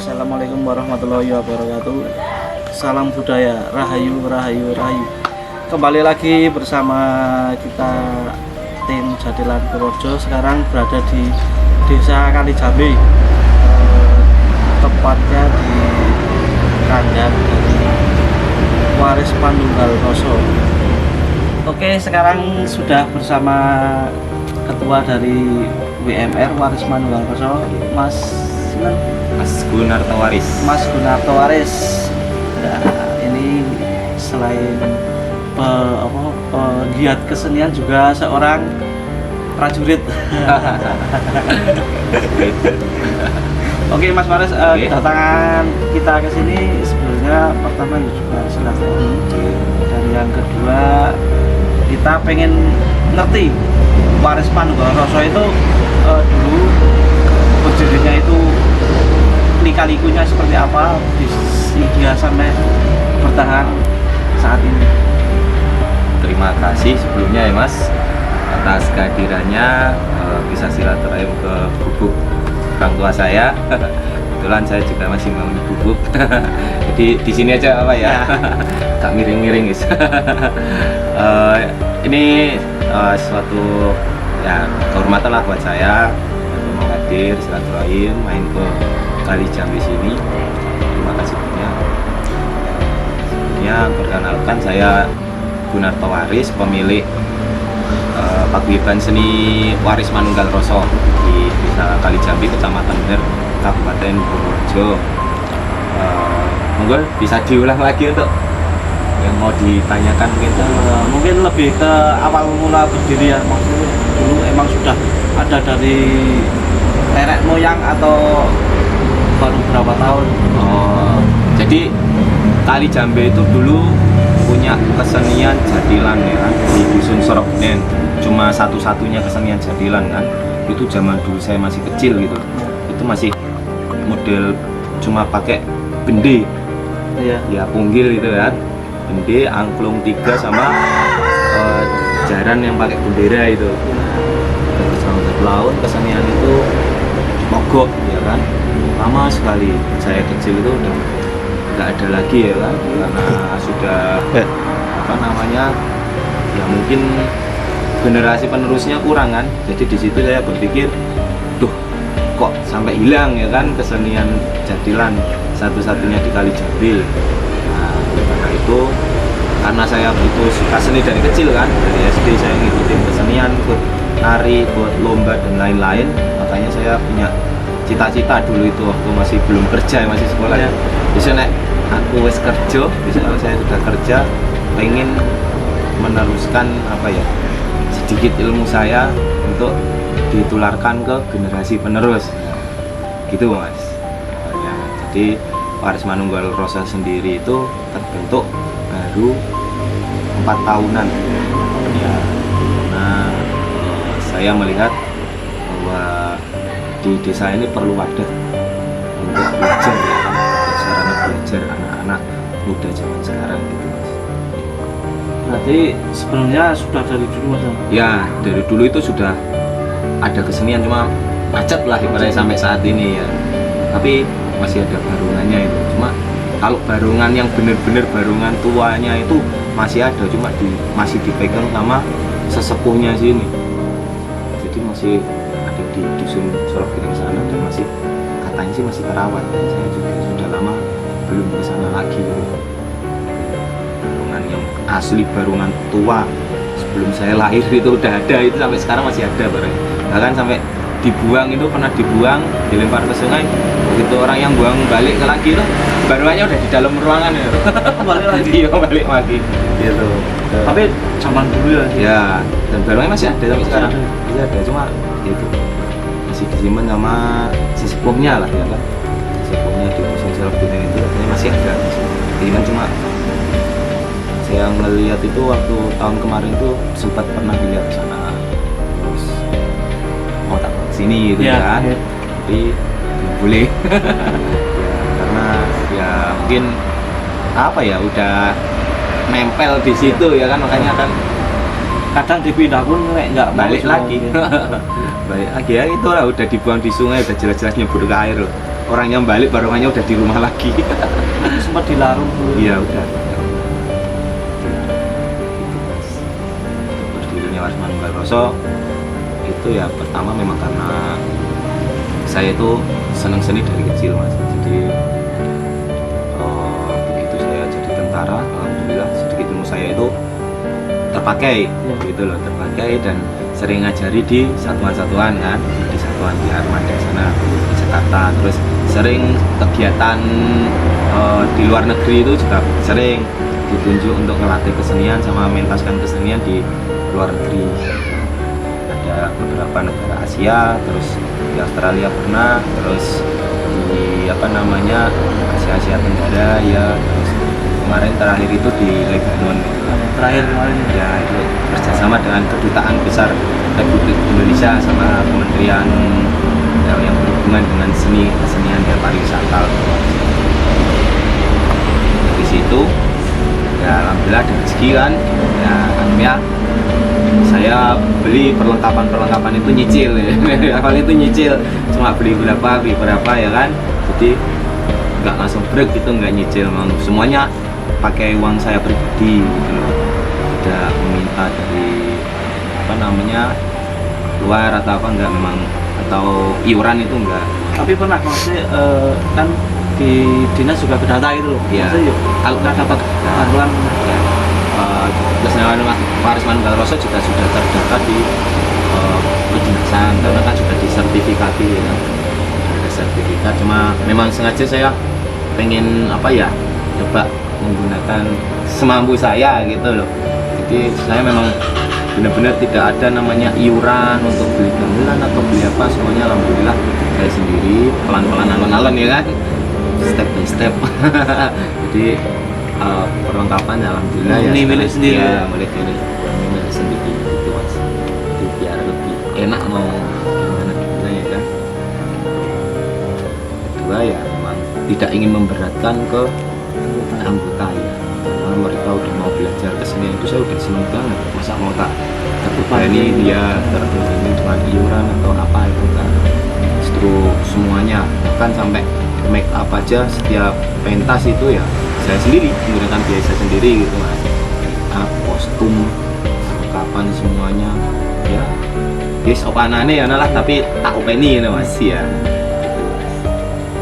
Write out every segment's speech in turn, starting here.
Assalamualaikum warahmatullahi wabarakatuh. Salam budaya, rahayu, rahayu, rahayu. Kembali lagi bersama kita tim Jatilan Purworejo. Sekarang berada di Desa Kalijambe, tepatnya di kandang dari Waris Manunggal Roso. Oke, sekarang sudah bersama ketua dari WMR Waris Manunggal Roso, Mas Gunarto Waris. Mas Gunarto Waris. Nah, ini selain penggiat kesenian juga seorang prajurit. Oke, Mas Waris, kedatangan kita ke sini sebenarnya pertama ya juga silaturahmi, dan yang kedua kita pengen ngerti Waris Manunggal Roso itu dulu berdirinya itu lika-likunya seperti apa hingga sampai bertahan saat ini. Terima kasih sebelumnya ya Mas atas kehadirannya, bisa silaturahim ke gubuk orang tua saya. Kebetulan saya juga masih mau gubuk. Jadi di sini aja apa ya? Tak miring-miring guys. Ini suatu ya kehormatan lah buat saya mau hadir silaturahim main ke Kalijambe sini. Terima kasih banyak. Sebelumnya perkenalkan, saya Gunarto Waris, pemilik paguyuban seni Waris Manunggal Roso di Desa Kalijambe, Kecamatan Bener, Kabupaten Purworejo. Monggo bisa diulang lagi untuk yang mau ditanyakan mungkin. Mungkin lebih ke awal mula berdiri ya, maksudnya dulu emang sudah ada dari nenek moyang atau baru berapa tahun? Oh, jadi Kalijambe itu dulu punya kesenian jadilan ya kan, di dusun Sorokden. Cuma satu-satunya kesenian jadilan kan. Itu zaman dulu saya masih kecil gitu. Itu masih model cuma pakai bende. Iya. Ya punggil gitu kan. Bende, angklung 3 sama jaran yang pakai bendera itu. Terus sampai laut kesenian itu mogok ya kan. Lama sekali saya kecil itu udah nggak ada lagi ya kan, karena sudah apa namanya ya mungkin generasi penerusnya kurang kan. Jadi di situ saya berpikir, duh kok sampai hilang ya kan kesenian jadilan satu-satunya di Kalijambe. Nah, karena itu, karena saya begitu suka seni dari kecil kan, dari SD saya ngikutin kesenian, ikut nari, buat lomba dan lain-lain. Makanya saya punya cita-cita dulu itu waktu masih belum kerja, masih sekolah ya. Bisa nek aku wes kerja, bisa saya sudah kerja, pengen meneruskan apa ya, sedikit ilmu saya untuk ditularkan ke generasi penerus. Gitu Mas. Ya, jadi Waris Manunggal Roso sendiri itu terbentuk baru 4 tahunan. Ya, karena saya melihat bahwa di desa ini perlu wadah untuk belajar ya kan, sarana belajar anak-anak muda zaman sekarang gitu Mas. Berarti sebenarnya sudah dari dulu Mas? Ya dari dulu itu sudah ada kesenian, cuma macet lah ibaratnya sampai saat ini ya. Tapi masih ada barungannya itu. Cuma kalau barungan yang benar-benar barungan tuanya itu masih ada, cuma masih dipegang sama sesepuhnya sini. Jadi masih ada di dusun Sorokden sana dan masih katanya sih masih terawat. Dan saya juga sudah lama belum ke sana lagi. Barungan yang asli, barungan tua sebelum saya lahir itu udah ada, itu sampai sekarang masih ada barang. Bahkan sampai dibuang, itu pernah dibuang, dilempar ke sungai. Begitu orang yang buang balik ke lagi itu barungannya udah di dalam ruangan ya. Balik lagi. Iya, balik lagi gitu. Tapi zaman dulu ya. Ya, dan barangnya masih ada sampai sekarang. Masih ada, cuma itu masih disimpan sama sesepuhnya lah ya kan. Sesepuhnya di dusun Sorokden itu katanya masih ada. Jadi kan cuma saya ngelihat itu waktu tahun kemarin itu sempat pernah dilihat ke sana. Terus mau tak ke sini gitu Ya, kan. ya. Tapi belum boleh. Ya, karena ya mungkin apa ya udah nempel di situ ya kan, makanya kan Kadang dipindah pun nggak mau balik lagi. semua. Balik lagi ya, itu lah udah dibuang di sungai, udah jelas-jelas nyebur ke air loh. orangnya balik baru udah di rumah lagi. Sempat dilarung dulu. Iya udah. Berdirinya Waris Manunggal Roso itu ya pertama memang karena saya itu senang seni dari kecil mas. Jadi begitu saya jadi tentara, alhamdulillah sedikit ilmu saya itu terpakai, gitu loh, terpakai dan sering ngajari di satuan-satuan kan, di satuan di Armada sana di Jakarta. Terus sering kegiatan di luar negeri itu juga sering ditunjuk untuk ngelatih kesenian sama mentaskan kesenian di luar negeri. Ada beberapa negara Asia, terus di Australia pernah, terus di Asia Tenggara ya, terus kemarin terakhir itu di Lebanon. Terakhir kemarin Ya itu kerjasama dengan kedutaan besar Republik Indonesia sama kementerian yang berhubungan dengan seni kesenian dan pariwisata. Di situ ya alhamdulillah ada rezeki kan, ya akhirnya saya beli perlengkapan itu nyicil ya. Awalnya itu nyicil, cuma beli berapa ya kan, jadi nggak langsung break gitu, nggak nyicil, memang semuanya pakai uang saya pribadi gitu loh. Tidak meminta dari luar atau apa, enggak, memang, atau iuran itu enggak. Tapi pernah maksudnya kan di dinas juga berdata gitu loh. Iya. Maksudnya kalau nggak dapat bantuan Ya. Terus Waris Manunggal Roso juga sudah terdaftar di kedinasan karena kan sudah disertifikati ya. Ada sertifikat, cuma memang sengaja saya pengen coba menggunakan semampu saya gitu loh. Jadi saya memang benar-benar tidak ada namanya iuran untuk beli gamelan atau beli apa, semuanya alhamdulillah saya sendiri, pelan-pelan alon-alon ya kan, step by step. Jadi perlengkapan alhamdulillah ya milik sendiri ya, milik sendiri gitu mas. Jadi biar lebih enak mau gimana ya kan. Kedua ya memang tidak ingin memberatkan ke anggota ya, karena mereka udah mau belajar kesenian itu saya udah seneng banget, masa mau tak terbebani dia terbebani dengan iuran atau apa itu kan. Justru semuanya, bahkan sampai make up aja setiap pentas itu ya saya sendiri menggunakan biaya saya sendiri gitu mas. Make up, kostum, perlengkapan semuanya ya yes opanane ya nalah, tapi tak openi gitu mas ya.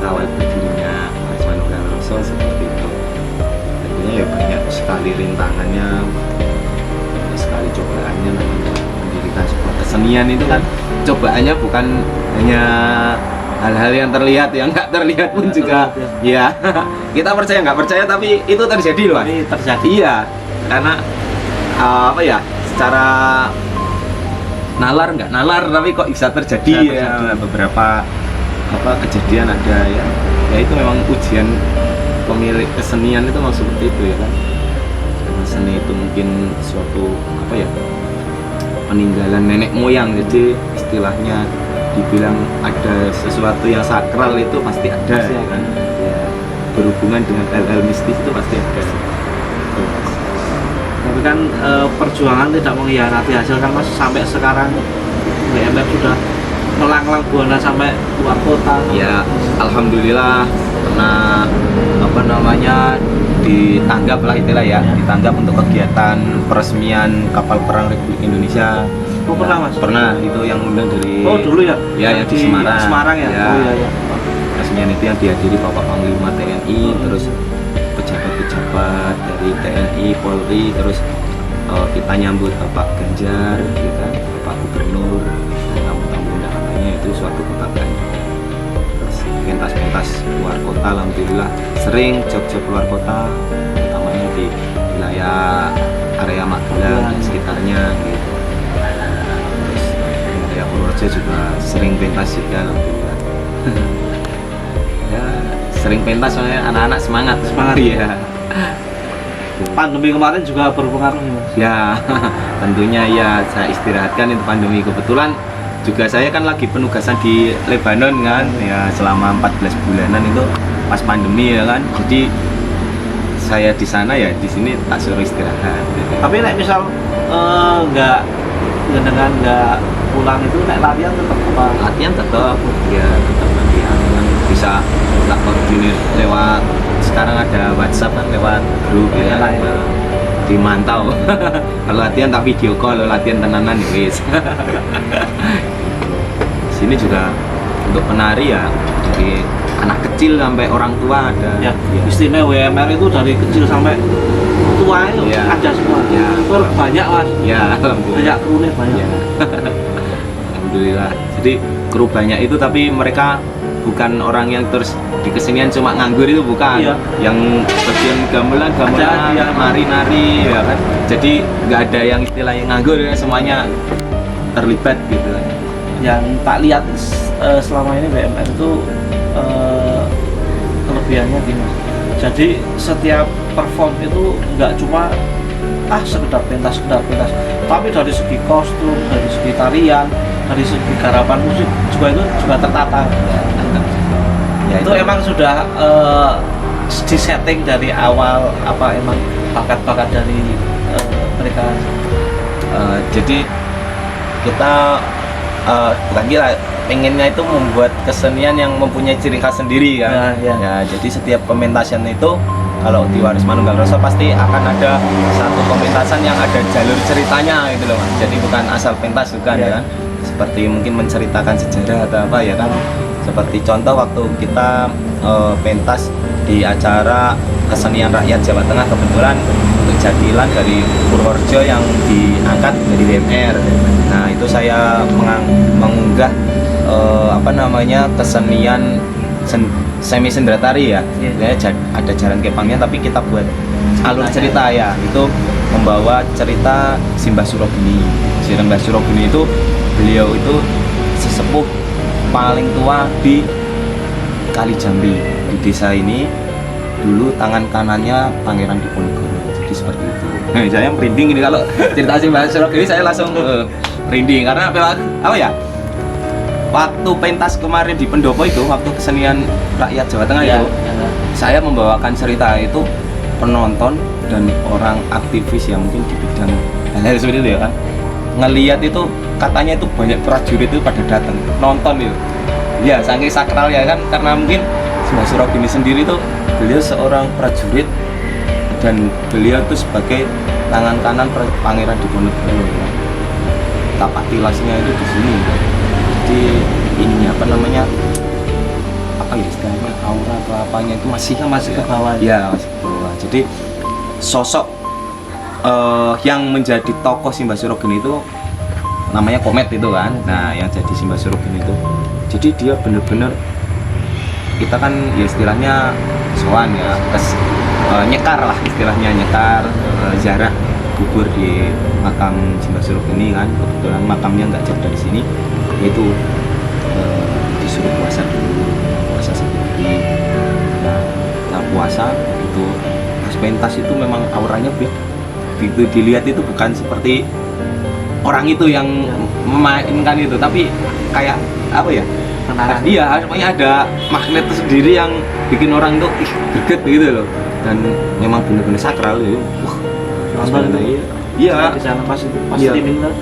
Awal berdirinya Waris Manunggal Roso seperti itu. Ya banyak sekali rintangannya, banyak sekali cobaannya namanya mendirikan sebuah kesenian itu kan. Cobaannya bukan hanya hal-hal yang terlihat, yang nggak terlihat pun juga ya. Kita percaya nggak percaya tapi itu terjadi loh. Ini terjadi. Iya, karena secara nalar nggak nalar tapi kok bisa terjadi ya. Beberapa kejadian ada ya itu memang ujian pemilik kesenian itu memang seperti itu ya kan. Karena seni itu mungkin suatu peninggalan nenek moyang, jadi istilahnya dibilang ada sesuatu yang sakral itu pasti ada ya kan. Ya, berhubungan dengan hal-hal mistis itu pasti ada. Tapi kan perjuangan tidak mengkhianati hasil kan mas, sampai sekarang WMF sudah melanglang buana sampai luar kota. Ya alhamdulillah, karena ditanggap lah itulah ya, ditanggap untuk kegiatan peresmian kapal perang Republik Indonesia. Oh pernah mas? Pernah, itu yang undang dari dulu ya? Ya yang di Semarang. Semarang ya? Ya. Oh iya. Peresmian itu yang dihadiri Bapak Panglima TNI, terus pejabat-pejabat dari TNI, Polri, terus kita nyambut Bapak Ganjar, gitu, Bapak Gubernur, dan tamu-tamu undangannya, itu suatu kebanggaan. Terus pentas-pentas luar kota, alhamdulillah sering job-job luar kota, utamanya di wilayah area Magelang dan sekitarnya gitu. Terus wilayah Purworejo juga sering pentas juga, alhamdulillah. Ya sering pentas soalnya anak-anak semangat Iya. Pandemi kemarin juga berpengaruh ya mas? Ya tentunya ya, saya istirahatkan itu pandemi. Kebetulan juga saya kan lagi penugasan di Lebanon kan ya, selama 14 bulanan itu pas pandemi ya kan. Jadi saya di sana ya, di sini tak suruh istirahat. Tapi misal nggak pulang itu latihan tetap apa? Latihan tetap ya, tetap latihan kan. Di bisa tak koordinir lewat, sekarang ada WhatsApp kan, lewat grup ya, dimantau. Kalau latihan tak video call, latihan tenanan ya wis. Sini juga untuk penari ya, dari anak kecil sampai orang tua ada. Ya, istimewa WMR itu dari kecil sampai tua itu ada semua. Ya, banyak Mas. Ya, Banyak krunya banyak. Ya. Alhamdulillah. Jadi kru banyak itu, tapi mereka bukan orang yang terus di kesenian cuma nganggur, itu bukan. Iya. Yang bagian gamelan, Iya. nari-nari ya kan. Jadi nggak ada yang istilahnya nganggur ya, semuanya terlibat gitu. Yang tak lihat selama ini WMR itu kelebihannya gini. Jadi setiap perform itu nggak cuma sekedar pentas, tapi dari segi kostum, dari segi tarian, dari segi garapan musik juga itu juga tertata. Ya, itu emang sudah disetting dari awal, emang bakat-bakat dari mereka. Jadi kita bukan gila, pengennya itu membuat kesenian yang mempunyai ciri khas sendiri kan. Ya, jadi setiap pementasan itu kalau di Waris Manunggal Rasa pasti akan ada satu pementasan yang ada jalur ceritanya gitu loh Mas. Jadi bukan asal pentas bukan ya kan. Seperti mungkin menceritakan sejarah atau apa ya kan. Seperti contoh waktu kita pentas di acara kesenian rakyat Jawa Tengah, kebetulan untuk Jatilan dari Purworejo yang diangkat dari WMR. Nah, itu saya mengunggah kesenian semi sendratari ya. Ada jalan kepangnya, tapi kita buat alur cerita ya. Itu membawa cerita Simbah Surogeni. Simbah Surogeni itu beliau itu sesepuh paling tua di Kali Jambi. Di desa ini dulu tangan kanannya Pangeran Diponegoro. Jadi seperti itu. Saya merinding ini kalau cerita Simbah Surogeni, saya langsung merinding karena apa ya? Waktu pentas kemarin di Pendopo itu, waktu kesenian rakyat Jawa Tengah itu, saya membawakan cerita itu penonton dan orang aktivis yang mungkin di bidang hal-hal seperti itu ya kan, ngelihat itu katanya itu banyak prajurit itu pada datang nonton itu. Ya, saking sakral ya kan, karena mungkin Simbah Surogeni sendiri itu beliau seorang prajurit dan beliau itu sebagai tangan kanan Pangeran Diponegoro ya. Tapak tilasnya itu di sini. Jadi ini apa istilahnya aura atau apanya itu masih ke bawah ya, masih ke bawah. Jadi sosok yang menjadi tokoh Simbah Surogeni itu namanya Komet itu kan. Nah, yang jadi Simbah Surogeni itu, jadi dia bener-bener, kita kan ya istilahnya sowan ya, nyekar lah istilahnya, ziarah kubur di makam Simbah Surogeni kan. Kebetulan makamnya nggak jauh dari sini, yaitu disuruh puasa dulu, puasa sendiri. Nah, puasa itu pas pentas itu memang auranya beda. Begitu dilihat itu bukan seperti orang itu yang memainkan itu, tapi kayak apa ya? Iya, pokoknya ada magnet tersendiri yang bikin orang itu greget gitu loh. Dan memang benar-benar sakral ya. Wah, iya. Di sana pas iya. streaming kan.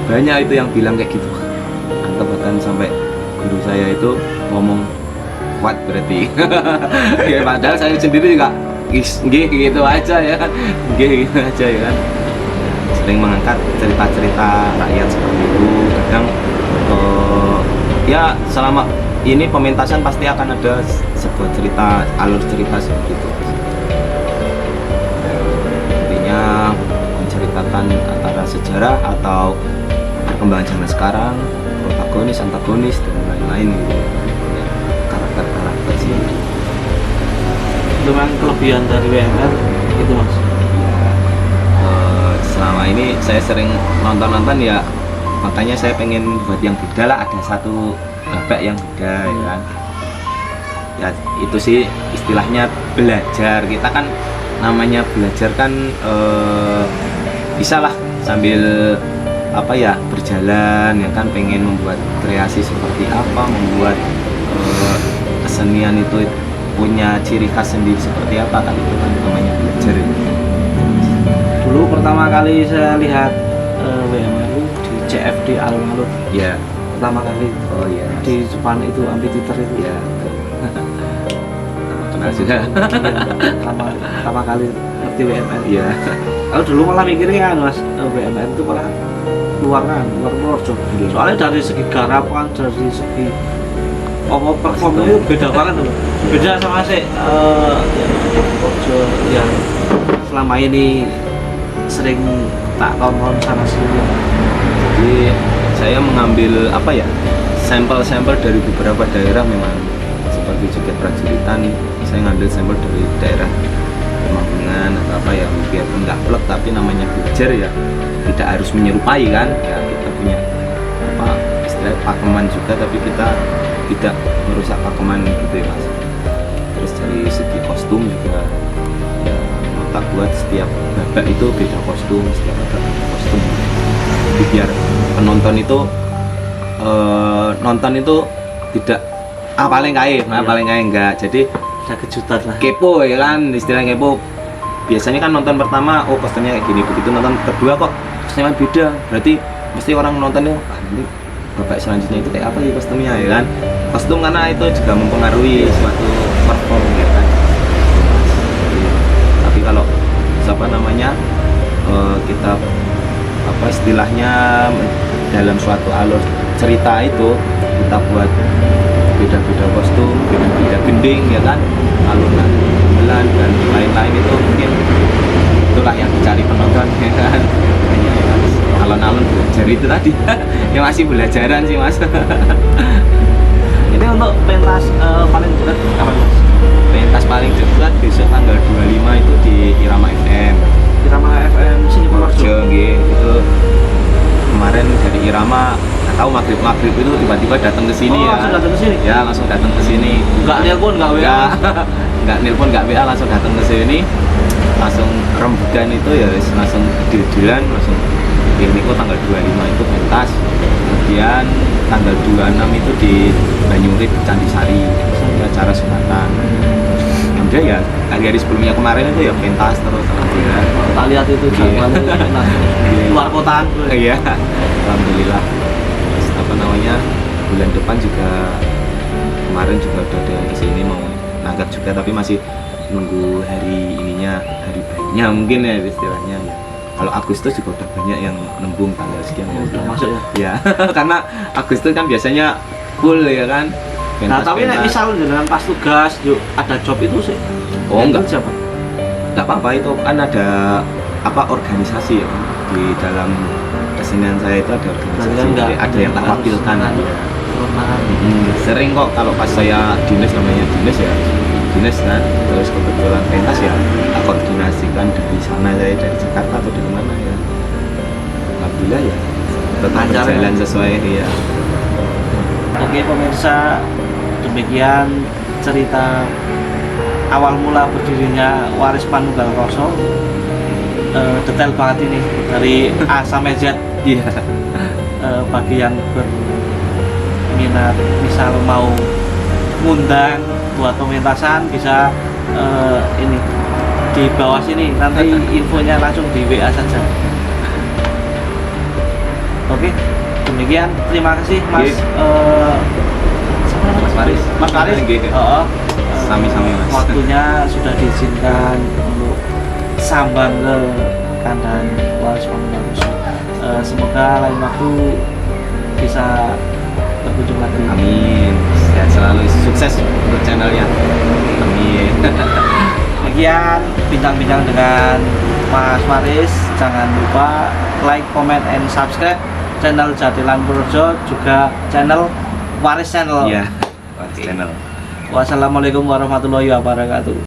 Banyak itu yang bilang kayak gitu. Bahkan sampai guru saya itu ngomong kuat berarti. Ya padahal saya sendiri juga gitu aja ya kan. Gitu aja ya kan. Sering mengangkat cerita-cerita rakyat seperti itu. Kadang ya selama ini pementasan pasti akan ada sebuah cerita, alur cerita seperti itu. Intinya menceritakan antara sejarah atau perkembangan zaman sekarang, protagonis, antagonis dan lain-lain gitu. Ya, karakter sih. Itu memang kelebihan dari WMR itu Mas. Selama ini saya sering nonton ya, makanya saya pengen buat yang beda lah, ada satu babak yang beda ya kan. Ya itu sih istilahnya belajar. Kita kan namanya belajar kan bisa lah sambil berjalan ya kan, pengen membuat kreasi seperti apa, membuat kesenian itu punya ciri khas sendiri seperti apa, kan itu kan namanya belajar. Dulu pertama kali saya lihat WMR itu di CFD alun-alun. Ya. Pertama kali. Oh iya. Di depan itu amphitheater itu. Ya. kenal juga. Pertama kali ngerti WMN. Iya. Kalau dulu malah mikirnya kan mas, WMN itu malah luar Purworejo. Soalnya dari segi garapan, dari segi performnya itu beda banget loh. Beda sama Purworejo yang selama ini sering tak tonton sana sini. Jadi saya mengambil apa ya, sampel-sampel dari beberapa daerah memang seperti joget prajuritan. Saya ngambil sampel dari daerah Temanggungan atau apa ya, biarpun nggak plek tapi namanya belajar ya tidak harus menyerupai kan ya, kita punya apa istilah pakeman juga tapi kita tidak merusak pakeman gitu ya mas. Terus dari segi kostum juga ya tak buat setiap babak itu beda kostum, setiap babak beda kostum. Jadi biar penonton itu nonton itu tidak paling kaya enggak. Jadi Ada kejutan lah. kepo ya kan, istilah kepo. Biasanya kan nonton pertama kostumnya kayak gini, begitu nonton kedua kok kostumnya beda. Berarti mesti orang nontonnya ini babak selanjutnya itu kayak apa ya kostumnya ya kan. Kostum karena itu juga mempengaruhi suatu perform ya kan. Tapi kalau siapa namanya kita apa istilahnya dalam suatu alur cerita itu kita buat beda-beda kostum, beda-beda gending ya kan, alunan gamelan dan lain-lain itu mungkin itulah yang dicari penonton ya kan. Hanya alon-alon belajar itu tadi ya masih belajaran sih mas. Ini untuk pentas paling dekat kapan mas? Pentas paling dekat besok tanggal 25 itu di Irama FM. Irama FM sini Purworejo. Itu kemarin dari Irama tahu maghrib itu tiba-tiba datang ke sini ya. Langsung datang ke sini. Ya langsung datang ke sini. Enggak nelpon, enggak WA. Enggak nelpon, enggak WA, langsung datang ke sini. Langsung rembukan itu ya langsung deal-dealan langsung. Ini kok tanggal 25 itu pentas. Kemudian tanggal 26 itu di Banyurip Candisari, acara sunatan. Kemudian ya hari-hari sebelumnya kemarin itu ya pentas terus alhamdulillah. Tak lihat itu jadwalnya luar kotaan. Iya. Alhamdulillah. Terus apa namanya? Bulan depan juga kemarin juga udah ada yang kesini mau nangkat juga tapi masih nunggu hari ininya, hari baiknya mungkin ya istilahnya ya. Kalau Agustus juga udah banyak yang nembung tanggal sekian ya. Udah masuk ya. Ya, karena Agustus kan biasanya full ya kan. Nah, tapi nek misal dengan pas tugas yuk ada job itu sih. Oh enggak. Siapa? Enggak apa-apa itu kan ada apa organisasi ya di dalam kesenian saya itu ada organisasi. Jadi ada yang tak wakilkan. Sering kok kalau pas saya dinas namanya dinas ya. Dinas kan terus kebetulan pentas ya tak koordinasikan dari sana saya dari Jakarta atau dari mana ya. Alhamdulillah ya tetap berjalan sesuai ya. Oke pemirsa, demikian cerita awal mula berdirinya Waris Panunggal Roso. Detail banget ini dari A sampai Z. Iya. Bagi yang berminat misal mau ngundang buat pementasan bisa ini di bawah sini nanti infonya langsung di WA saja. Oke, demikian terima kasih Mas Mas Faris. Mas Faris. Sami-sami Mas. Waktunya sudah diizinkan untuk sambang ke kandang Waris Panunggal Roso. Semoga lain waktu bisa berkunjung lagi. Amin. Sehat selalu, sukses untuk channelnya. Amin. Demikian bincang-bincang dengan Mas Faris. Jangan lupa like, comment, and subscribe channel Jatilan Purworejo, juga channel Waris Channel. Iya. Waris Channel. Wassalamualaikum warahmatullahi wabarakatuh.